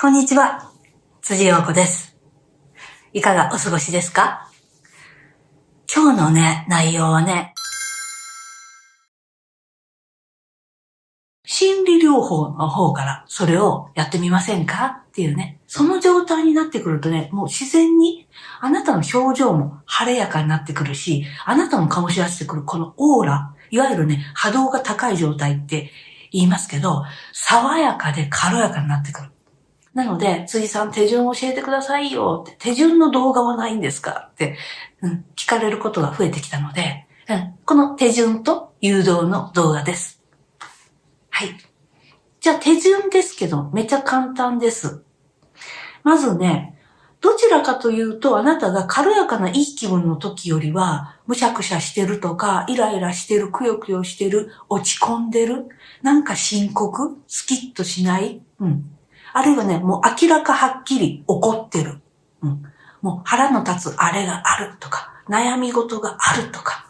こんにちは、辻陽子です。いかがお過ごしですか？今日のね、内容はね、心理療法の方からそれをやってみませんかっていうね、その状態になってくるとね、もう自然にあなたの表情も晴れやかになってくるし、あなたの醸し出してくるこのオーラ、いわゆるね、波動が高い状態って言いますけど、爽やかで軽やかになってくる。なので、辻さん手順教えてくださいよって、手順の動画はないんですかって、聞かれることが増えてきたので、この手順と誘導の動画です。はい。じゃあ手順ですけど、めちゃ簡単です。まずね、どちらかというと、あなたが軽やかないい気分の時よりは、むしゃくしゃしてるとか、イライラしてる、くよくよしてる、落ち込んでる、なんか深刻、スキッとしない、あるいはね、もう明らかはっきり怒ってる。もう腹の立つあれがあるとか、悩み事があるとか、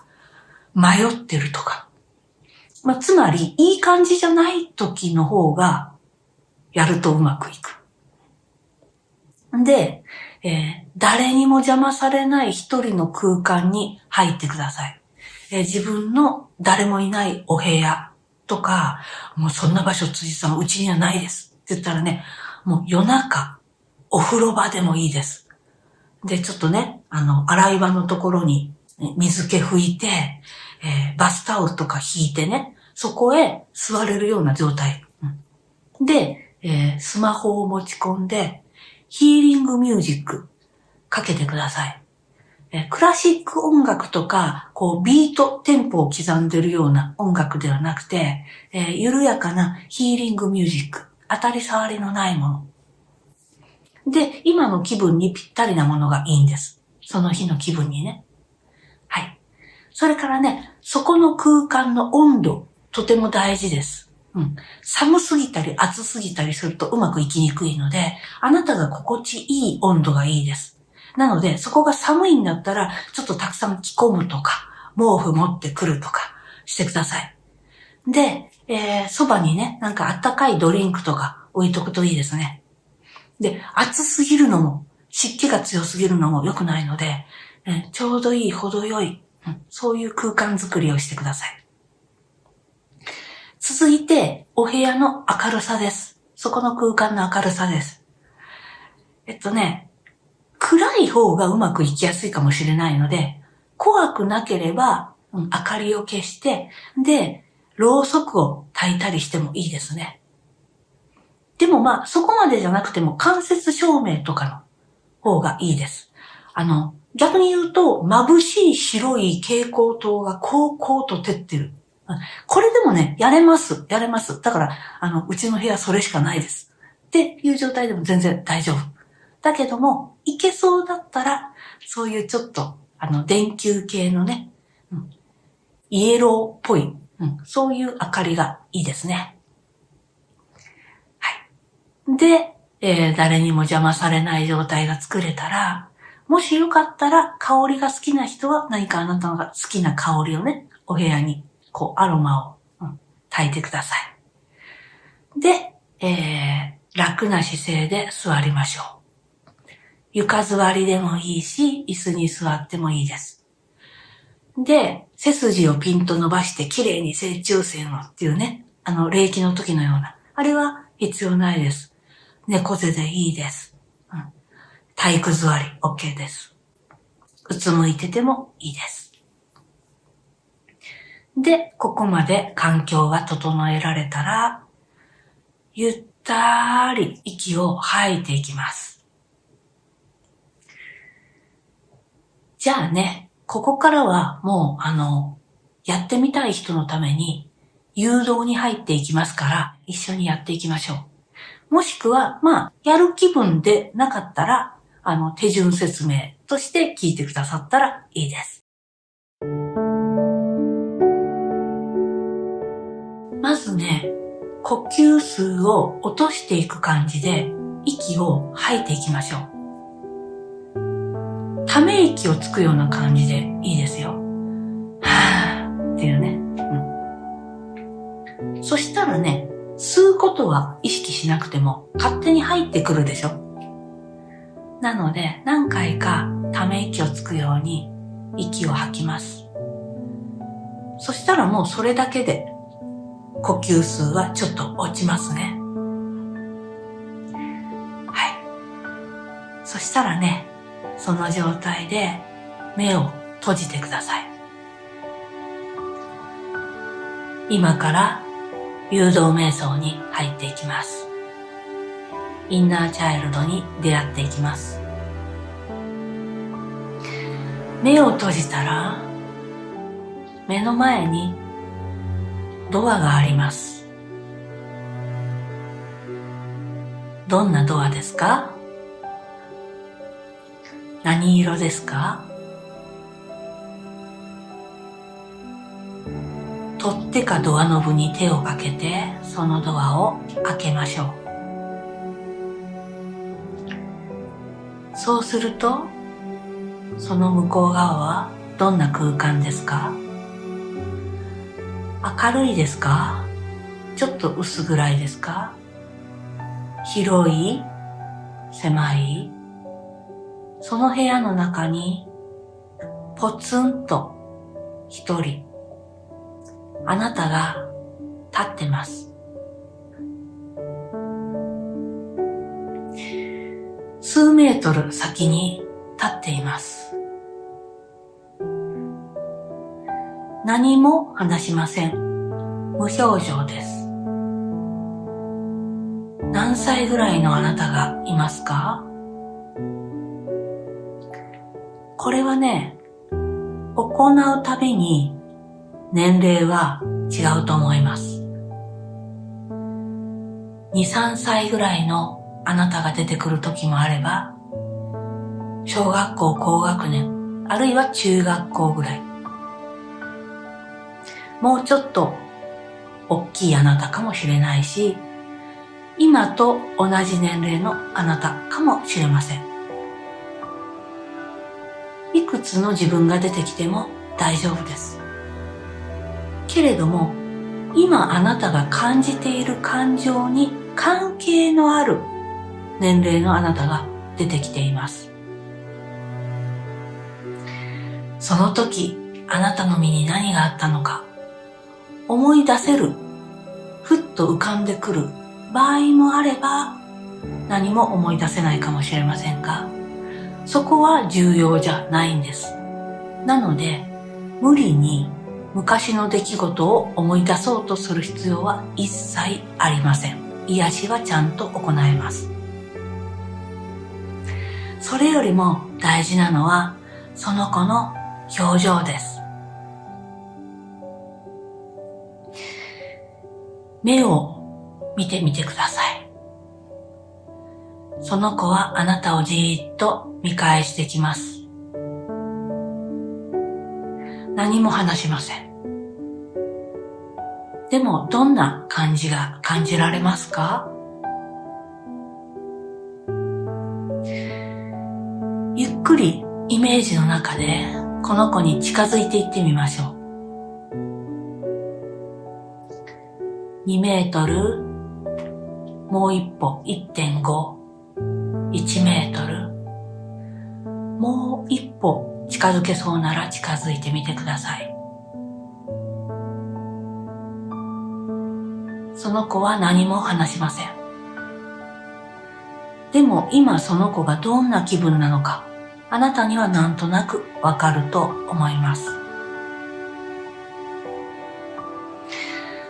迷ってるとか。つまり、いい感じじゃない時の方が、やるとうまくいく。で、誰にも邪魔されない一人の空間に入ってください。自分の誰もいないお部屋とか、もうそんな場所辻さんうちにはないですって言ったらね、もう夜中、お風呂場でもいいです。で、ちょっとね、洗い場のところに水気拭いて、バスタオルとか引いてね、そこへ座れるような状態。で、スマホを持ち込んで、ヒーリングミュージックかけてください。クラシック音楽とか、ビート、テンポを刻んでるような音楽ではなくて、緩やかなヒーリングミュージック。当たり障りのないもの。で、今の気分にぴったりなものがいいんです。その日の気分にね。はい。それからね、そこの空間の温度、とても大事です。寒すぎたり暑すぎたりするとうまくいきにくいので、あなたが心地いい温度がいいです。なので、そこが寒いんだったら、ちょっとたくさん着込むとか、毛布持ってくるとかしてください。で、そばにね、なんかあったかいドリンクとか置いとくといいですね。で、暑すぎるのも、湿気が強すぎるのも良くないので、ちょうどいい、程よい、そういう空間づくりをしてください。続いて、お部屋の明るさです。そこの空間の明るさです。暗い方がうまくいきやすいかもしれないので、怖くなければ、明かりを消して、で、ろうそくを焚いたりしてもいいですね。でもそこまでじゃなくても間接照明とかの方がいいです。逆に言うと、眩しい白い蛍光灯がこうと照ってる。これでもね、やれます。だから、うちの部屋それしかないです。っていう状態でも全然大丈夫。だけども、いけそうだったら、そういうちょっと、電球系のね、イエローっぽい、そういう明かりがいいですね。はい。で、誰にも邪魔されない状態が作れたら、もしよかったら香りが好きな人は何かあなたが好きな香りをね、お部屋にアロマを、焚いてください。で、楽な姿勢で座りましょう。床座りでもいいし、椅子に座ってもいいです。で、背筋をピンと伸ばして綺麗に正中線をっていうね、礼儀の時のような、あれは必要ないです。猫背でいいです。体育座り OK です。うつむいててもいいです。で、ここまで環境が整えられたら、ゆったり息を吐いていきます。じゃあね、ここからはもうやってみたい人のために誘導に入っていきますから、一緒にやっていきましょう。もしくは、やる気分でなかったら、手順説明として聞いてくださったらいいです。まずね、呼吸数を落としていく感じで息を吐いていきましょう。ため息をつくような感じでいいですよ。はぁーっていうね。そしたらね、吸うことは意識しなくても勝手に入ってくるでしょ。なので何回かため息をつくように息を吐きます。そしたらもうそれだけで呼吸数はちょっと落ちますね。はい。そしたらね、その状態で目を閉じてください。今から誘導瞑想に入っていきます。インナーチャイルドに出会っていきます。目を閉じたら、目の前にドアがあります。どんなドアですか？何色ですか？取っ手かドアノブに手をかけて、そのドアを開けましょう。そうすると、その向こう側はどんな空間ですか？明るいですか？ちょっと薄暗いですか？広い？狭い？その部屋の中にポツンと一人あなたが立ってます。数メートル先に立っています。何も話しません。無表情です。何歳ぐらいのあなたがいますか？これはね、行うたびに年齢は違うと思います。2、3歳ぐらいのあなたが出てくる時もあれば、小学校高学年、あるいは中学校ぐらい。もうちょっと大きいあなたかもしれないし、今と同じ年齢のあなたかもしれません。いくつの自分が出てきても大丈夫です。けれども、今あなたが感じている感情に関係のある年齢のあなたが出てきています。その時、あなたの身に何があったのか、思い出せる、ふっと浮かんでくる場合もあれば、何も思い出せないかもしれませんが、そこは重要じゃないんです。なので、無理に昔の出来事を思い出そうとする必要は一切ありません。癒しはちゃんと行えます。それよりも大事なのは、その子の表情です。目を見てみてください。その子はあなたをじーっと見返してきます。何も話しません。でもどんな感じが感じられますか？ゆっくりイメージの中でこの子に近づいていってみましょう。2メートル、もう一歩 1.5、1メートル、もう一歩近づけそうなら近づいてみてください。その子は何も話しません。でも今その子がどんな気分なのか、あなたにはなんとなくわかると思います。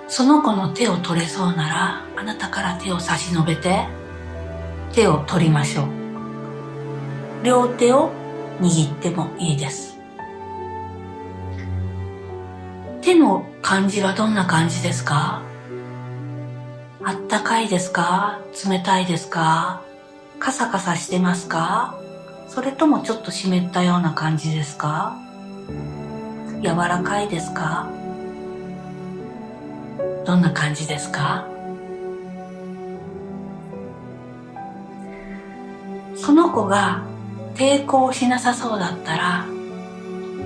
その子の手を取れそうなら、あなたから手を差し伸べて、手を取りましょう。両手を握ってもいいです。手の感じはどんな感じですか？あったかいですか？冷たいですか？カサカサしてますか？それともちょっと湿ったような感じですか？柔らかいですか？どんな感じですか？その子が抵抗しなさそうだったら、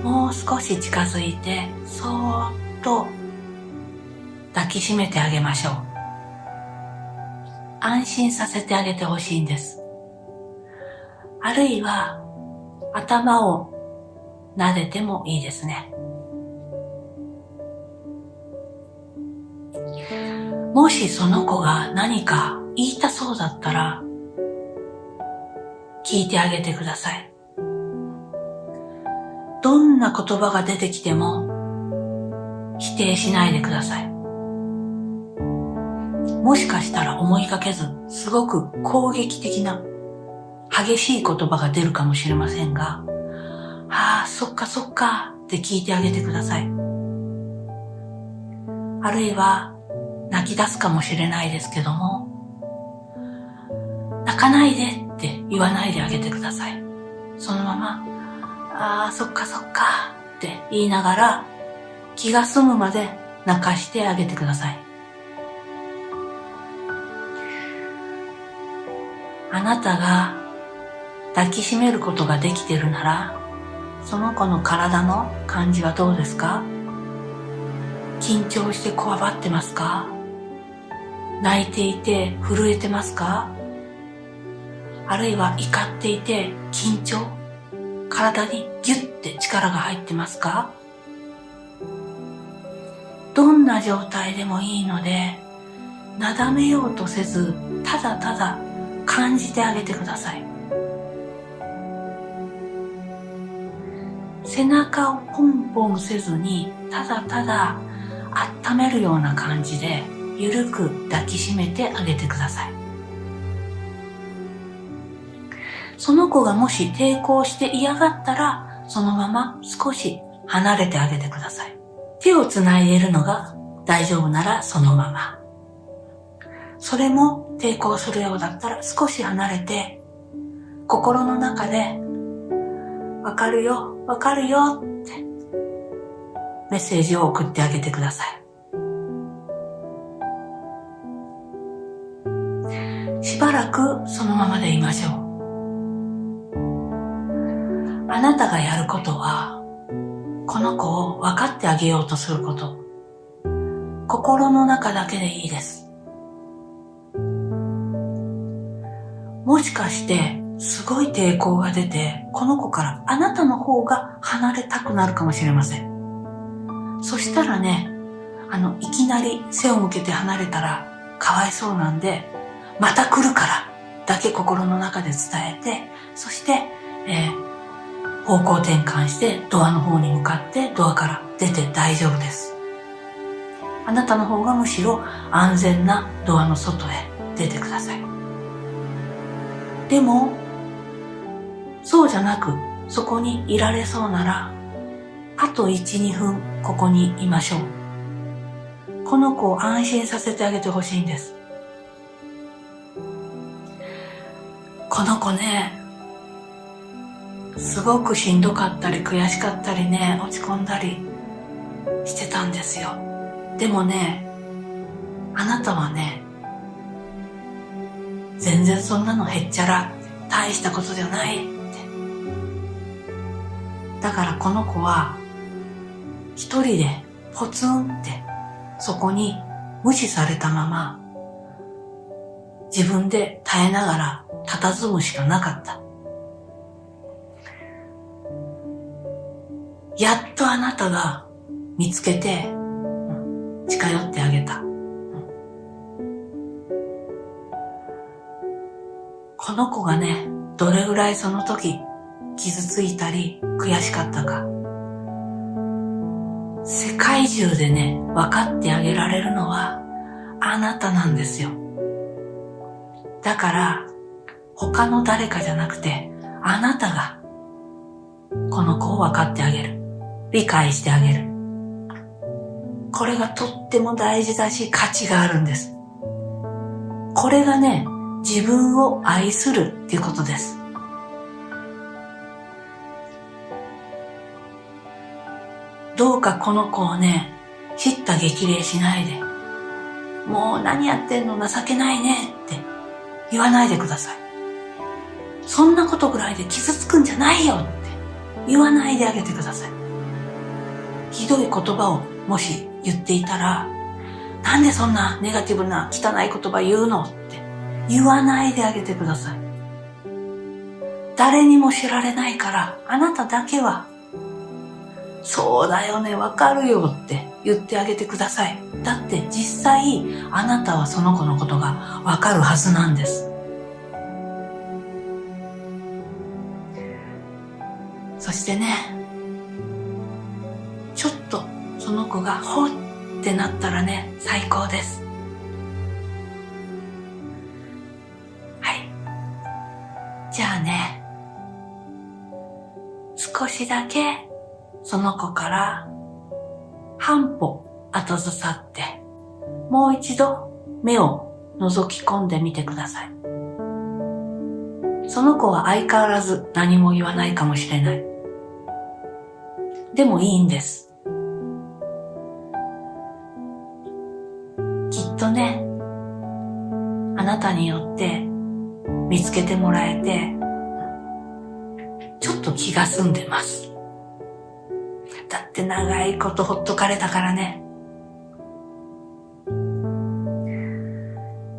もう少し近づいてそーっと抱きしめてあげましょう。安心させてあげてほしいんです。あるいは頭を撫でてもいいですね。もしその子が何か言いたそうだったら聞いてあげてください。どんな言葉が出てきても否定しないでください。もしかしたら思いがけず、すごく攻撃的な激しい言葉が出るかもしれませんが、そっかそっかって聞いてあげてください。あるいは泣き出すかもしれないですけども、泣かないでって言わないであげてください。そのまま、そっかそっかって言いながら気が済むまで泣かしてあげてください。あなたが抱きしめることができてるなら、その子の体の感じはどうですか？緊張してこわばってますか？泣いていて震えてますか？あるいは怒っていて緊張、体にギュッて力が入ってますか？どんな状態でもいいので、なだめようとせず、ただただ感じてあげてください。背中をポンポンせずに、ただただ温めるような感じでゆるく抱きしめてあげてください。その子がもし抵抗して嫌がったら、そのまま少し離れてあげてください。手をつないでいるのが大丈夫ならそのまま。それも抵抗するようだったら少し離れて、心の中でわかるよ、わかるよってメッセージを送ってあげてください。しばらくそのままでいましょう。あなたがやることは、この子を分かってあげようとすること。心の中だけでいいです。もしかしてすごい抵抗が出て、この子からあなたの方が離れたくなるかもしれません。そしたらね、いきなり背を向けて離れたらかわいそうなんで、また来るからだけ心の中で伝えて、そして、方向転換してドアの方に向かってドアから出て大丈夫です。あなたの方がむしろ安全なドアの外へ出てください。でも、そうじゃなくそこにいられそうなら、あと 1,2 分ここにいましょう。この子を安心させてあげてほしいんです。この子ね、すごくしんどかったり悔しかったりね、落ち込んだりしてたんですよ。でもね、あなたはね、全然そんなのへっちゃら、大したことじゃないって。だからこの子は一人でポツンってそこに無視されたまま、自分で耐えながら佇むしかなかった。やっとあなたが見つけて、近寄ってあげた。この子がね、どれぐらいその時傷ついたり悔しかったか。世界中でね、分かってあげられるのはあなたなんですよ。だから他の誰かじゃなくて、あなたがこの子を分かってあげる。理解してあげる。これがとっても大事だし、価値があるんです。これがね、自分を愛するっていうことです。どうかこの子をね、叱咤激励しないで、もう何やってんの情けないねって言わないでください。そんなことぐらいで傷つくんじゃないよって言わないであげてください。ひどい言葉をもし言っていたら、なんでそんなネガティブな汚い言葉言うのって言わないであげてください。誰にも知られないから、あなただけは、そうだよね、わかるよって言ってあげてください。だって実際、あなたはその子のことがわかるはずなんです。そしてね、ちょっとその子がほってなったらね、最高です。はい。じゃあね、少しだけその子から半歩後ずさって、もう一度目を覗き込んでみてください。その子は相変わらず何も言わないかもしれない。でもいいんです。きっとね、あなたによって見つけてもらえて、ちょっと気が済んでます。だって長いことほっとかれたからね。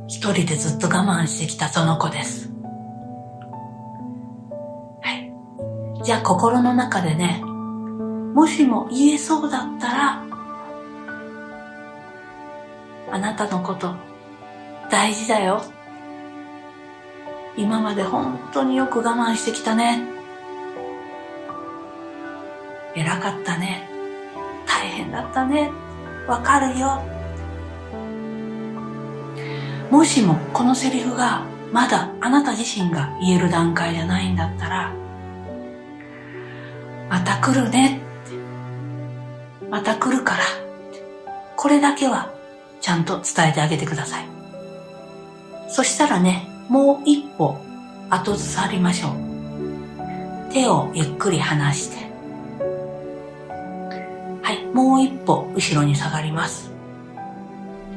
一人でずっと我慢してきたその子です。はい。じゃあ心の中でね、もしも言えそうだったら、あなたのこと大事だよ。今まで本当によく我慢してきたね。偉かったね。大変だったね。わかるよ。もしもこのセリフがまだあなた自身が言える段階じゃないんだったら、また来るねって、また来るからって、これだけはちゃんと伝えてあげてください。そしたらね、もう一歩後ずさりましょう。手をゆっくり離して、はい、もう一歩後ろに下がります。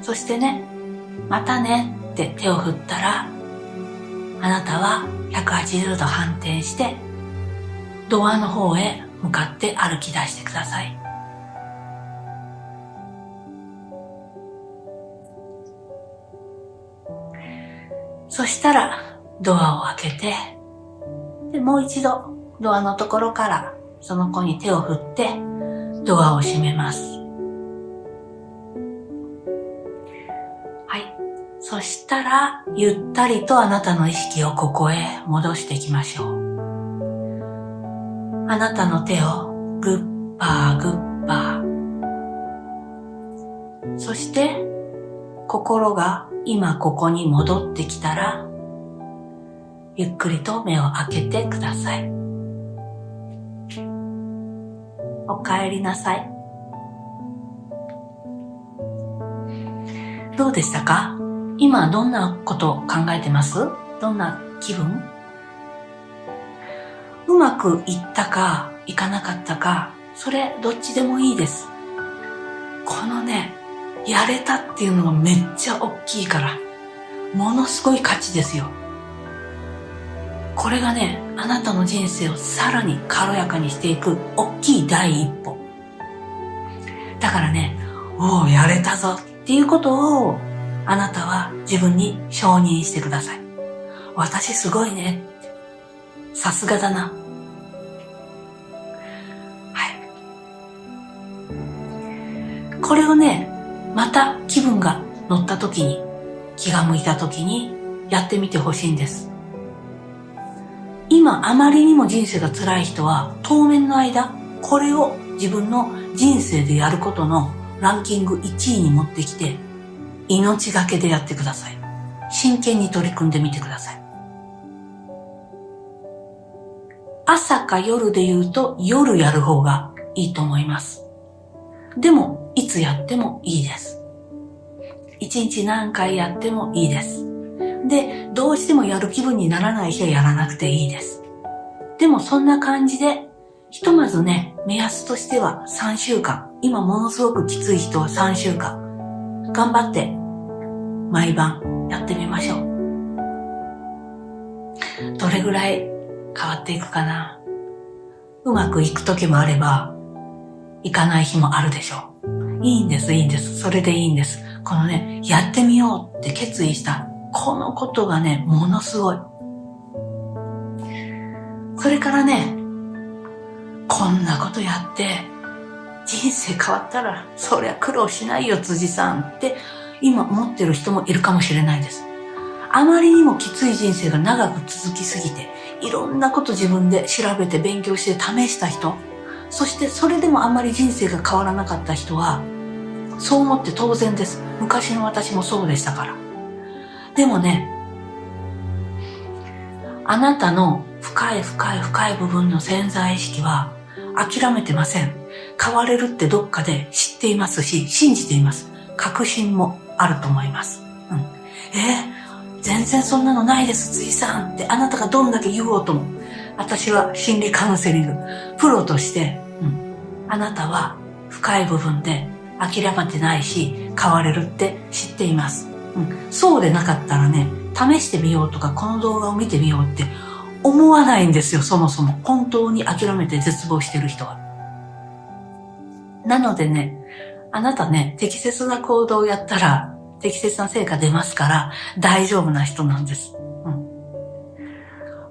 そしてね、またねって手を振ったら、あなたは180度反転してドアの方へ向かって歩き出してください。そしたらドアを開けて、でもう一度ドアのところからその子に手を振ってドアを閉めます。はい。そしたらゆったりとあなたの意識をここへ戻していきましょう。あなたの手をグッパーグッパー。そして心が今ここに戻ってきたら、ゆっくりと目を開けてください。おかえりなさい。どうでしたか？今どんなことを考えてます？どんな気分？うまくいったかいかなかったか、それどっちでもいいです。このね、やれたっていうのがめっちゃ大きいから、ものすごい価値ですよ。これがね、あなたの人生をさらに軽やかにしていく大きい第一歩。だからね、おーやれたぞっていうことをあなたは自分に承認してください。私すごいね。さすがだな。はい。これをね、また気分が乗った時に、気が向いた時にやってみてほしいんです。今あまりにも人生が辛い人は当面の間、これを自分の人生でやることのランキング1位に持ってきて、命がけでやってください。真剣に取り組んでみてください。朝か夜で言うと夜やる方がいいと思います。でもいつやってもいいです。一日何回やってもいいです。で、どうしてもやる気分にならない日はやらなくていいです。でもそんな感じで、ひとまずね、目安としては3週間。今ものすごくきつい人は3週間。頑張って毎晩やってみましょう。どれぐらい変わっていくかな。うまくいく時もあれば、いかない日もあるでしょう。いいんです、いいんです。それでいいんです。このね、やってみようって決意したこのことがね、ものすごい。それからね、こんなことやって人生変わったらそりゃ苦労しないよ辻さんって今思ってる人もいるかもしれないです。あまりにもきつい人生が長く続きすぎて、いろんなこと自分で調べて勉強して試した人、そしてそれでもあんまり人生が変わらなかった人は、そう思って当然です。昔の私もそうでしたから。でもね、あなたの深い深い深い部分の潜在意識は諦めてません。変われるってどっかで知っていますし、信じています。確信もあると思います。全然そんなのないです、辻さんってあなたがどんだけ言おうとも。私は心理カウンセリング、プロとして、あなたは深い部分で諦めてないし、変われるって知っています。そうでなかったらね、試してみようとかこの動画を見てみようって思わないんですよ、そもそも。本当に諦めて絶望してる人は。なのでね、あなたね、適切な行動をやったら適切な成果出ますから大丈夫な人なんです。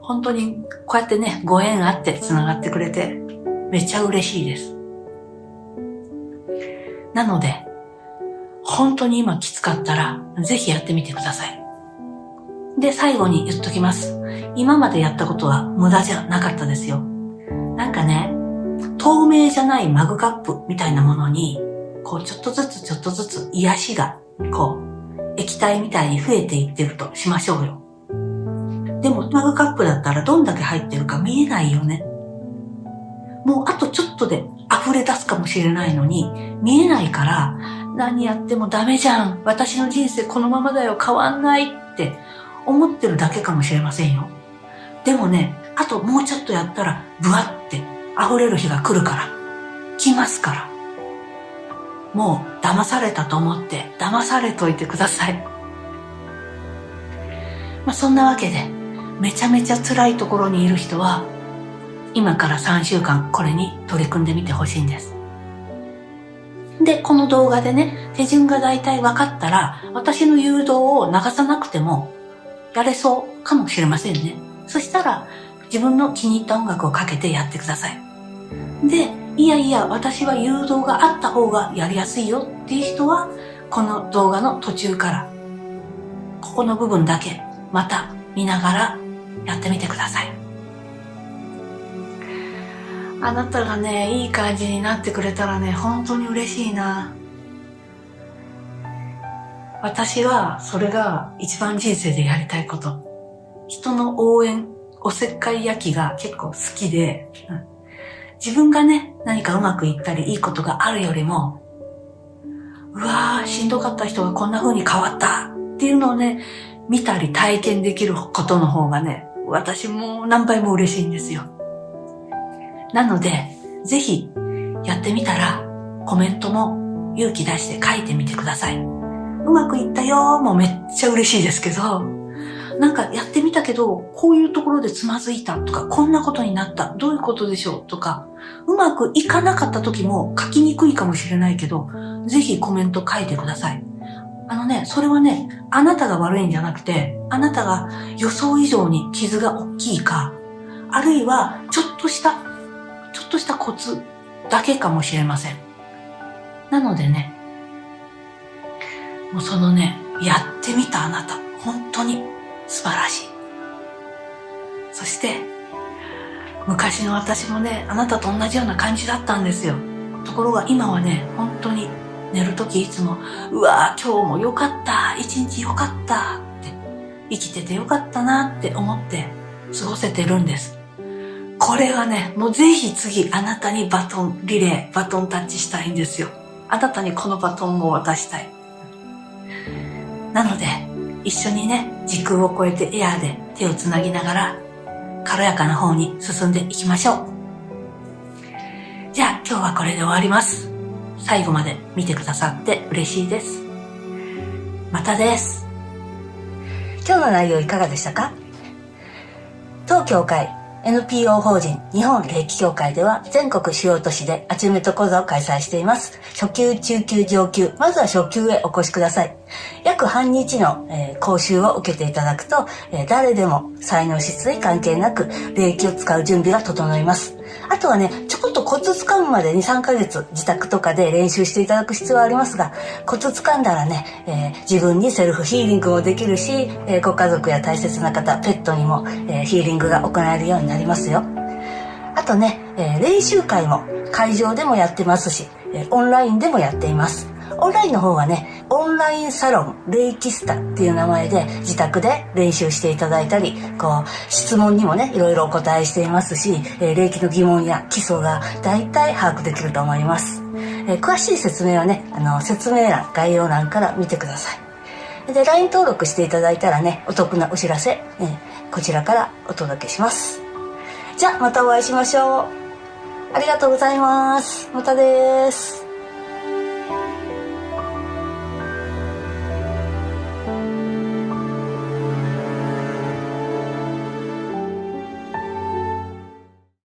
本当にこうやってね、ご縁あって繋がってくれてめっちゃ嬉しいです。なので、本当に今きつかったらぜひやってみてください。で、最後に言っときます。今までやったことは無駄じゃなかったですよ。なんかね、透明じゃないマグカップみたいなものに、こうちょっとずつ癒しが、こう、液体みたいに増えていってるとしましょうよ。でもマグカップだったらどんだけ入ってるか見えないよね。もうあとちょっとで溢れ出すかもしれないのに、見えないから、何やってもダメじゃん。私の人生このままだよ。変わんないって思ってるだけかもしれませんよ。でもね、あともうちょっとやったら、ブワって溢れる日が来るから。来ますから。もう騙されたと思って騙されといてください。そんなわけで、めちゃめちゃ辛いところにいる人は、今から3週間これに取り組んでみてほしいんです。で、この動画でね、手順が大体分かったら、私の誘導を流さなくてもやれそうかもしれませんね。そしたら、自分の気に入った音楽をかけてやってください。で、いやいや、私は誘導があった方がやりやすいよっていう人は、この動画の途中から、ここの部分だけ、また見ながらやってみてください。あなたがね、いい感じになってくれたらね、本当に嬉しいな。私はそれが一番人生でやりたいこと。人の応援、おせっかい焼きが結構好きで、自分がね、何かうまくいったりいいことがあるよりも、うわー、しんどかった人がこんな風に変わったっていうのをね、見たり体験できることの方がね、私も何倍も嬉しいんですよ。なので、ぜひやってみたらコメントも勇気出して書いてみてください。うまくいったよーもめっちゃ嬉しいですけど、なんかやってみたけど、こういうところでつまずいたとか、こんなことになった、どういうことでしょうとか、うまくいかなかった時も書きにくいかもしれないけど、ぜひコメント書いてください。それはね、あなたが悪いんじゃなくて、あなたが予想以上に傷が大きいか、あるいはちょっとしたコツだけかもしれません。なのでね、もうそのね、やってみたあなた、本当に素晴らしい。そして、昔の私もね、あなたと同じような感じだったんですよ。ところが今はね、本当に寝るときいつも、うわー今日もよかった、一日よかったって、生きててよかったなって思って過ごせてるんです。これはね、もうぜひ次あなたにバトンタッチしたいんですよ。あなたにこのバトンを渡したい。なので、一緒にね、時空を超えてエアーで手をつなぎながら、軽やかな方に進んでいきましょう。じゃあ今日はこれで終わります。最後まで見てくださって嬉しいです。またです。今日の内容いかがでしたか？当教会 NPO 法人日本霊気協会では全国主要都市でアチューメント講座を開催しています。初級、中級、上級、まずは初級へお越しください。約半日の、講習を受けていただくと、誰でも才能質に関係なく霊気を使う準備が整います。あとはね、ちょこっとコツ掴むまでに3ヶ月自宅とかで練習していただく必要はありますが、コツ掴んだらね、自分にセルフヒーリングもできるし、ご家族や大切な方、ペットにも、ヒーリングが行えるようになりますよ。あとね、練習会も会場でもやってますし、オンラインでもやっています。オンラインの方はね、オンラインサロンレイキスタっていう名前で自宅で練習していただいたり、質問にもね、いろいろお答えしていますし、霊気の疑問や基礎が大体把握できると思います。詳しい説明はね、説明欄、概要欄から見てください。で、LINE 登録していただいたらね、お得なお知らせ、こちらからお届けします。じゃあ、またお会いしましょう。ありがとうございます。またです。